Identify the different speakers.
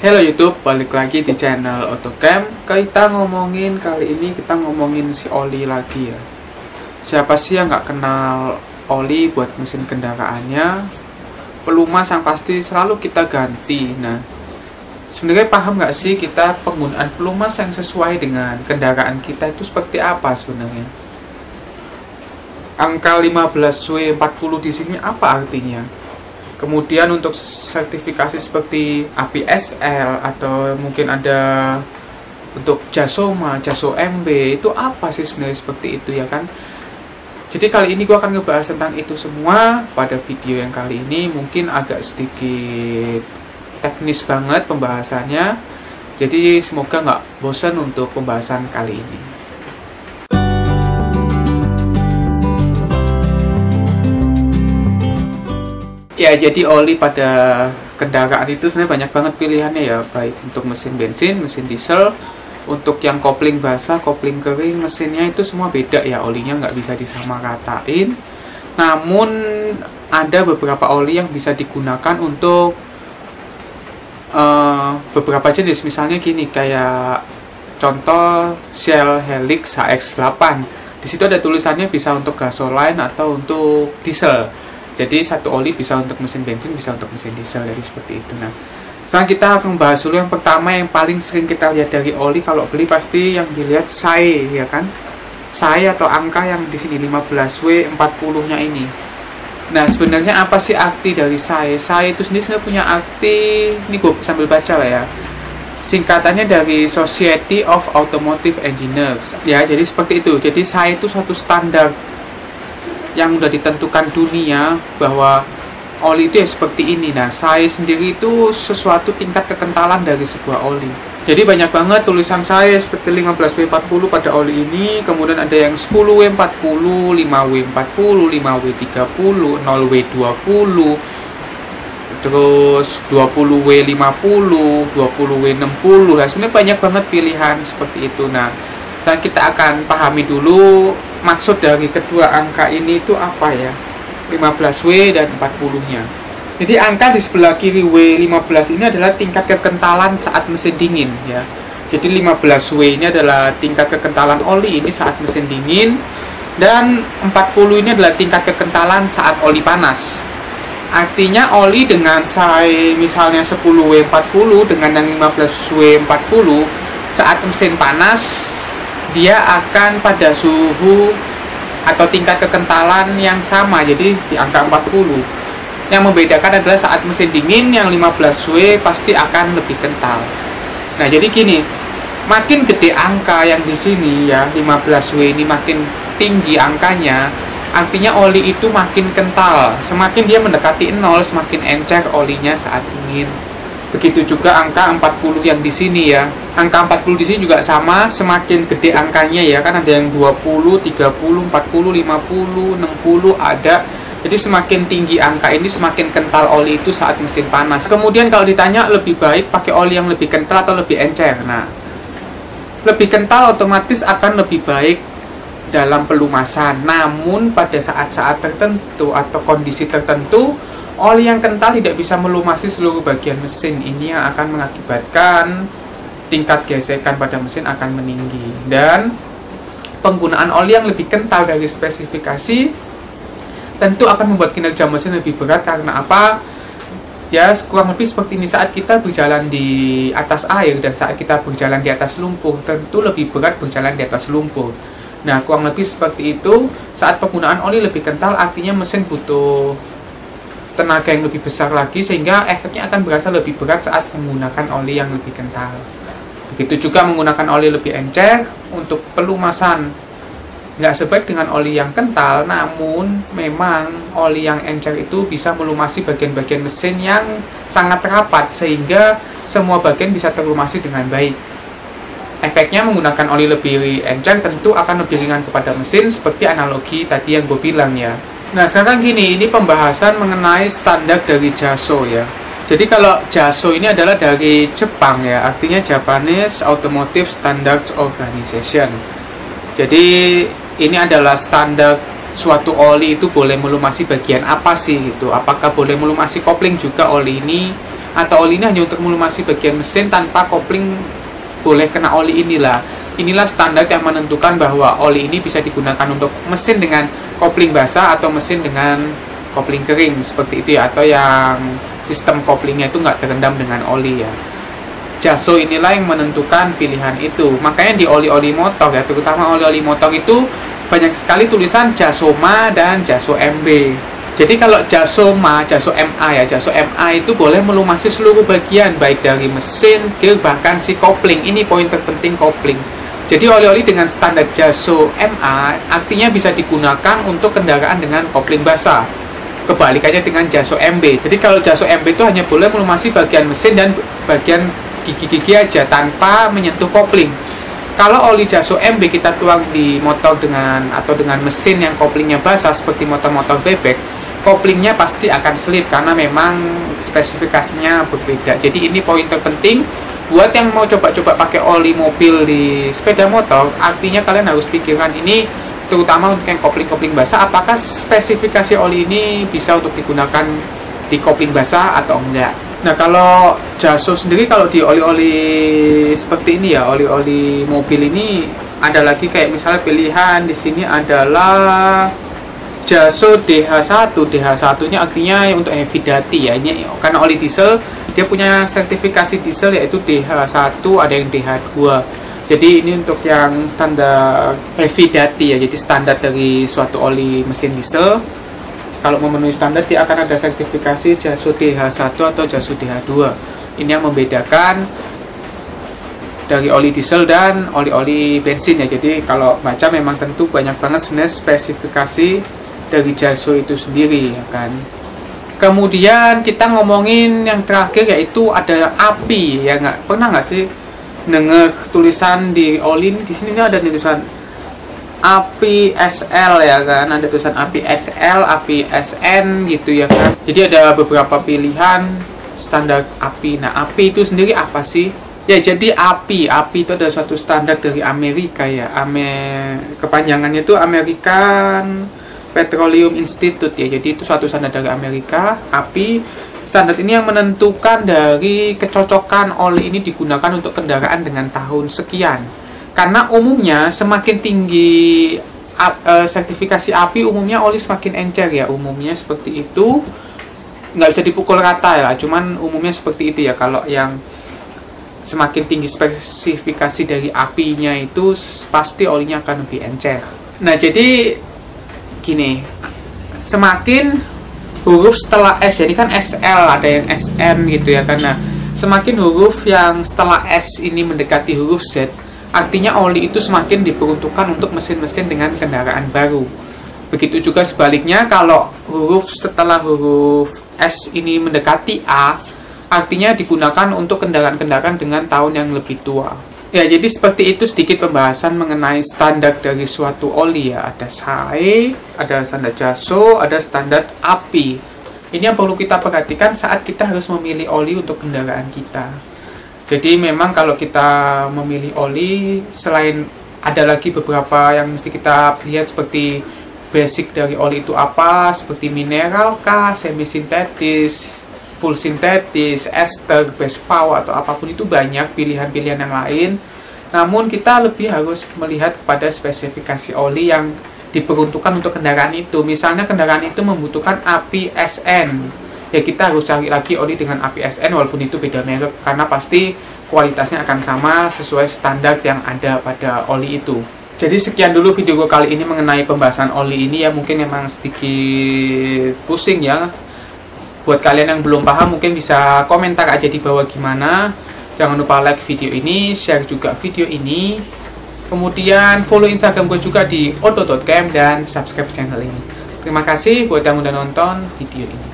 Speaker 1: Hello YouTube, balik lagi di channel Otocam. Kali ini kita ngomongin si oli lagi ya. Siapa sih yang nggak kenal oli buat mesin kendaraannya? Pelumas yang pasti selalu kita ganti. Nah, sebenarnya paham nggak sih kita penggunaan pelumas yang sesuai dengan kendaraan kita itu seperti apa sebenarnya? Angka 15W40 di sini apa artinya? Kemudian untuk sertifikasi seperti APSL atau mungkin ada untuk JASOMA, JASO-MB, itu apa sih sebenarnya seperti itu ya kan? Jadi kali ini gue akan ngebahas tentang itu semua pada video yang kali ini. Mungkin agak sedikit teknis banget pembahasannya. Jadi semoga nggak bosan untuk pembahasan kali ini. Ya, jadi oli pada kendaraan itu sebenarnya banyak banget pilihannya ya, baik untuk mesin bensin, mesin diesel, untuk yang kopling basah, kopling kering, mesinnya itu semua beda ya, olinya nggak bisa disamaratain. Namun ada beberapa oli yang bisa digunakan untuk beberapa jenis, misalnya gini, kayak contoh Shell Helix HX8. Di situ ada tulisannya bisa untuk gasoline atau untuk diesel. Jadi satu oli bisa untuk mesin bensin, bisa untuk mesin diesel, jadi seperti itu. Nah, sekarang kita akan membahas dulu yang pertama, yang paling sering kita lihat dari oli kalau beli pasti yang dilihat SAE ya kan? SAE atau angka yang di sini 15W40-nya ini. Nah, sebenarnya apa sih arti dari SAE? SAE itu sendiri sebenarnya punya arti, ini gue sambil baca lah ya. Singkatannya dari Society of Automotive Engineers. Ya, jadi seperti itu. Jadi SAE itu suatu standar yang udah ditentukan dunia bahwa oli itu ya seperti ini. Nah, SAE sendiri itu sesuatu tingkat kekentalan dari sebuah oli. Jadi banyak banget tulisan SAE seperti 15W40 pada oli ini. Kemudian ada yang 10W40, 5W40, 5W30, 0W20, terus 20W50, 20W60. Nah, sebenarnya banyak banget pilihan seperti itu. Nah, sekarang kita akan pahami dulu maksud dari kedua angka ini itu apa ya, 15W dan 40-nya. Jadi angka di sebelah kiri W15 ini adalah tingkat kekentalan saat mesin dingin ya. Jadi 15W ini adalah tingkat kekentalan oli ini saat mesin dingin, dan 40 ini adalah tingkat kekentalan saat oli panas. Artinya oli dengan SAE misalnya 10W40 dengan yang 15W40 saat mesin panas, dia akan pada suhu atau tingkat kekentalan yang sama, jadi di angka 40. Yang membedakan adalah saat mesin dingin yang 15W pasti akan lebih kental. Nah, jadi gini, makin gede angka yang di sini ya, 15W ini makin tinggi angkanya, artinya oli itu makin kental. Semakin dia mendekati 0, semakin encer olinya saat dingin. Begitu juga angka 40 yang di sini ya. Angka 40 di sini juga sama, semakin gede angkanya ya, kan ada yang 20, 30, 40, 50, 60 ada. Jadi semakin tinggi angka ini semakin kental oli itu saat mesin panas. Kemudian kalau ditanya lebih baik pakai oli yang lebih kental atau lebih encer. Nah, lebih kental otomatis akan lebih baik dalam pelumasan. Namun pada saat-saat tertentu atau kondisi tertentu, oli yang kental tidak bisa melumasi seluruh bagian mesin. Ini yang akan mengakibatkan tingkat gesekan pada mesin akan meninggi. Dan penggunaan oli yang lebih kental dari spesifikasi tentu akan membuat kinerja mesin lebih berat. Karena apa? Ya, kurang lebih seperti ini, saat kita berjalan di atas air dan saat kita berjalan di atas lumpur, tentu lebih berat berjalan di atas lumpur. Nah, kurang lebih seperti itu. Saat penggunaan oli lebih kental, artinya mesin butuh tenaga yang lebih besar lagi, sehingga efeknya akan berasa lebih berat saat menggunakan oli yang lebih kental. Begitu juga menggunakan oli lebih encer untuk pelumasan. Nggak sebaik dengan oli yang kental, namun memang oli yang encer itu bisa melumasi bagian-bagian mesin yang sangat rapat, sehingga semua bagian bisa terlumasi dengan baik. Efeknya menggunakan oli lebih encer tentu akan lebih ringan kepada mesin, seperti analogi tadi yang gue bilang ya. Nah, sekarang gini, ini pembahasan mengenai standar dari JASO ya. Jadi kalau JASO ini adalah dari Jepang ya, artinya Japanese Automotive Standards Organization. Jadi ini adalah standar suatu oli itu boleh melumasi bagian apa sih gitu. Apakah boleh melumasi kopling juga oli ini? atau oli ini hanya untuk melumasi bagian mesin tanpa kopling boleh kena oli inilah. Inilah standar yang menentukan bahwa oli ini bisa digunakan untuk mesin dengan kopling basah atau mesin dengan kopling kering seperti itu ya, atau yang sistem koplingnya itu nggak terendam dengan oli ya. JASO inilah yang menentukan pilihan itu. Makanya di oli-oli motor ya, terutama oli-oli motor itu banyak sekali tulisan JASOMA dan JASO MB. Jadi kalau JASOMA, JASO MA ya, JASO MA itu boleh melumasi seluruh bagian baik dari mesin, gear, bahkan si kopling. Ini poin terpenting, kopling. Jadi oli-oli dengan standar JASO MA artinya bisa digunakan untuk kendaraan dengan kopling basah. Kebalikannya dengan JASO MB. Jadi kalau JASO MB itu hanya boleh melumasi bagian mesin dan bagian gigi-gigi aja tanpa menyentuh kopling. Kalau oli JASO MB kita tuang di motor dengan mesin yang koplingnya basah seperti motor-motor bebek, koplingnya pasti akan slip karena memang spesifikasinya berbeda. Jadi ini poin terpenting buat yang mau coba-coba pakai oli mobil di sepeda motor. Artinya kalian harus pikirkan ini, terutama untuk yang kopling-kopling basah, apakah spesifikasi oli ini bisa untuk digunakan di kopling basah atau enggak. Nah, kalau JASO sendiri, kalau di oli-oli seperti ini ya, oli-oli mobil ini ada lagi kayak misalnya pilihan di sini adalah JASO DH1. DH1-nya artinya untuk heavy duty ya. Ini karena oli diesel, dia punya sertifikasi diesel yaitu DH1, ada yang DH2. Jadi ini untuk yang standar heavy duty ya. Jadi standar dari suatu oli mesin diesel. Kalau memenuhi standar, dia akan ada sertifikasi JASO DH1 atau JASO DH2. Ini yang membedakan dari oli diesel dan oli-oli bensin ya. Jadi kalau baca memang tentu banyak banget sebenarnya spesifikasi dari JASO itu sendiri ya kan. Kemudian kita ngomongin yang terakhir yaitu ada API ya. Pernah nggak sih dengar tulisan di oli ini? Di sini ada tulisan API SL ya kan, ada tulisan API SL, API SN gitu ya kan. Jadi ada beberapa pilihan standar API. Nah, API itu sendiri apa sih? Ya, jadi API itu adalah suatu standar dari Amerika ya. Kepanjangannya itu American Petroleum Institute ya. Jadi itu suatu standar dari Amerika. API standar ini yang menentukan dari kecocokan oli ini digunakan untuk kendaraan dengan tahun sekian. Karena umumnya semakin tinggi sertifikasi API, umumnya oli semakin encer ya. Umumnya seperti itu. Nggak bisa dipukul rata ya, cuman umumnya seperti itu ya. Kalau yang semakin tinggi spesifikasi dari API-nya itu pasti olinya akan lebih encer. Nah, jadi gini, semakin huruf setelah S, jadi kan SL, ada yang SN gitu ya. Karena semakin huruf yang setelah S ini mendekati huruf Z, artinya oli itu semakin diperuntukkan untuk mesin-mesin dengan kendaraan baru. Begitu juga sebaliknya, kalau huruf setelah huruf S ini mendekati A, artinya digunakan untuk kendaraan-kendaraan dengan tahun yang lebih tua. Ya, jadi seperti itu sedikit pembahasan mengenai standar dari suatu oli ya. Ada SAE, ada standar JASO, ada standar API. Ini yang perlu kita perhatikan saat kita harus memilih oli untuk kendaraan kita. Jadi memang kalau kita memilih oli, selain ada lagi beberapa yang mesti kita lihat seperti basic dari oli itu apa, seperti mineral kah, semi sintetis, full sintetis, ester, base power atau apapun, itu banyak pilihan-pilihan yang lain. Namun kita lebih harus melihat kepada spesifikasi oli yang diperuntukkan untuk kendaraan itu. Misalnya kendaraan itu membutuhkan API SN. Ya, kita harus cari lagi oli dengan API SN walaupun itu beda merek, karena pasti kualitasnya akan sama sesuai standar yang ada pada oli itu. Jadi sekian dulu video gue kali ini mengenai pembahasan oli ini ya. Mungkin memang sedikit pusing ya. Buat kalian yang belum paham mungkin bisa komentar aja di bawah gimana. Jangan lupa like video ini, share juga video ini. Kemudian follow Instagram gue juga di odo.cam dan subscribe channel ini. Terima kasih buat yang udah nonton video ini.